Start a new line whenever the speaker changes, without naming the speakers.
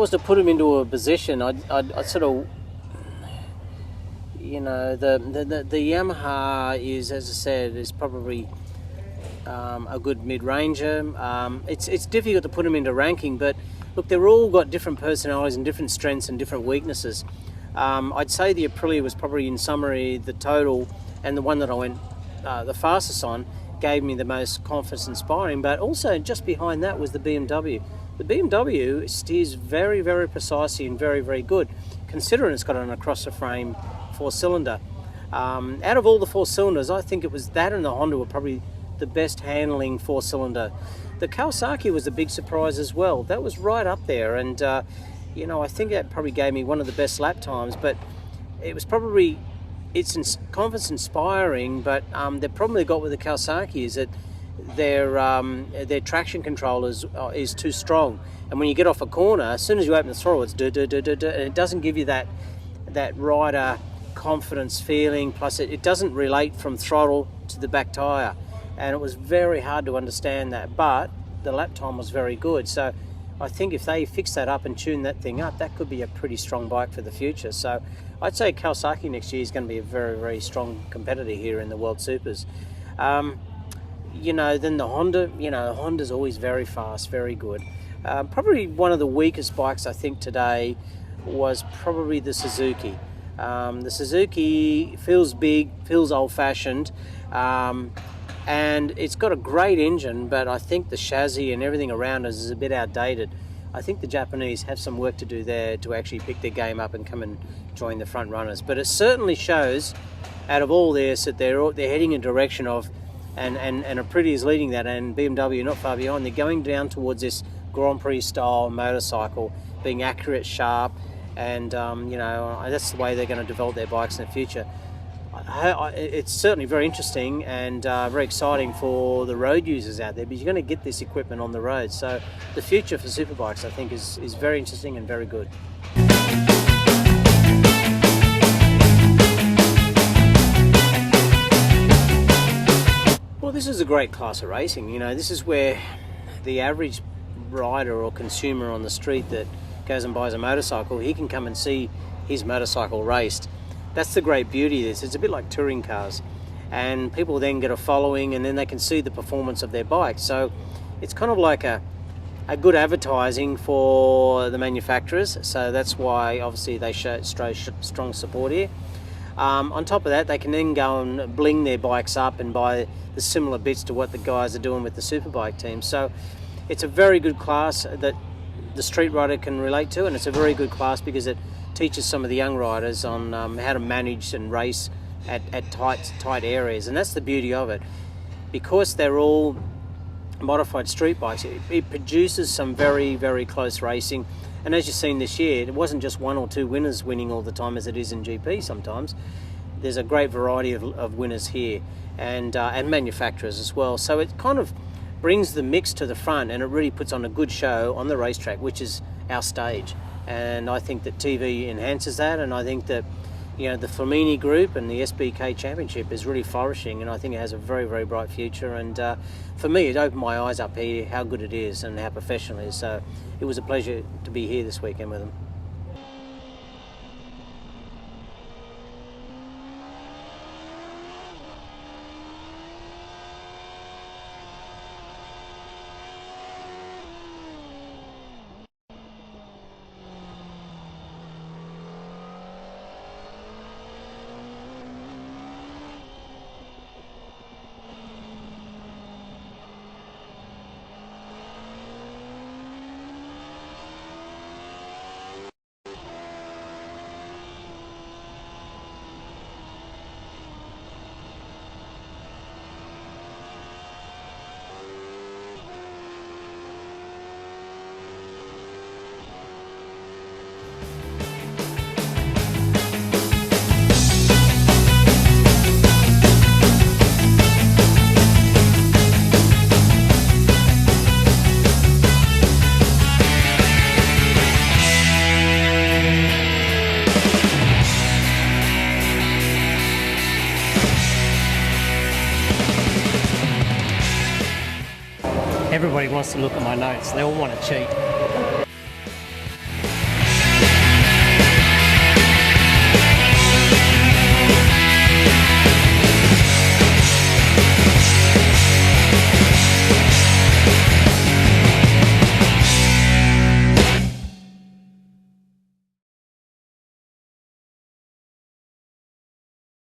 was to put him into a position, I'd sort of, the Yamaha is, as I said, is probably a good mid-ranger. It's difficult to put them into ranking, but look, they're all got different personalities and different strengths and different weaknesses. I'd say the Aprilia was probably, in summary, the total, and the one that I went the fastest on, gave me the most confidence inspiring. But also just behind that was the BMW. The BMW steers very, very precisely and very, very good, considering it's got an across-the-frame four-cylinder. Out of all the four cylinders, I think it was that and the Honda were probably the best handling four-cylinder. The Kawasaki was a big surprise as well. That was right up there, and I think that probably gave me one of the best lap times. But it was probably, it's confidence inspiring, but the problem they got with the Kawasaki is that their traction control is too strong, and when you get off a corner, as soon as you open the throttle, it's and it doesn't give you that rider confidence feeling. Plus, it doesn't relate from throttle to the back tyre, and it was very hard to understand that. But the lap time was very good, so I think if they fix that up and tune that thing up, that could be a pretty strong bike for the future. So I'd say Kawasaki next year is going to be a very, very strong competitor here in the World Supers. Then the Honda, Honda's always very fast, very good. Probably one of the weakest bikes I think today was probably the Suzuki. The Suzuki feels big, feels old-fashioned, and it's got a great engine, but I think the chassis and everything around us is a bit outdated. I think the Japanese have some work to do there to actually pick their game up and come and join the front runners. But it certainly shows, out of all this, that they're heading in a direction of, and Aprilia is leading that, and BMW not far behind. They're going down towards this Grand Prix style motorcycle, being accurate, sharp, and that's the way they're going to develop their bikes in the future. It's certainly very interesting and very exciting for the road users out there, because you're going to get this equipment on the road. So the future for superbikes, I think, is very interesting and very good. Well, this is a great class of racing. This is where the average rider or consumer on the street that goes and buys a motorcycle, he can come and see his motorcycle raced. That's the great beauty of this. It's a bit like touring cars, and people then get a following, and then they can see the performance of their bike. So it's kind of like a good advertising for the manufacturers. So that's why obviously they show strong support here. On top of that, they can then go and bling their bikes up and buy the similar bits to what the guys are doing with the Superbike team. So it's a very good class that the street rider can relate to, and it's a very good class because it teaches some of the young riders on how to manage and race at tight areas. And that's the beauty of it. Because they're all modified street bikes, it produces some very, very close racing. And as you've seen this year, it wasn't just one or two winners winning all the time as it is in GP sometimes. There's a great variety of winners here, and manufacturers as well. So it kind of brings the mix to the front, and it really puts on a good show on the racetrack, which is our stage. And I think that TV enhances that, and I think that the Flamini Group and the SBK Championship is really flourishing, and I think it has a very, very bright future. And for me, it opened my eyes up here how good it is and how professional it is. So it was a pleasure to be here this weekend with them. Everybody wants to look at my notes. They all want to cheat.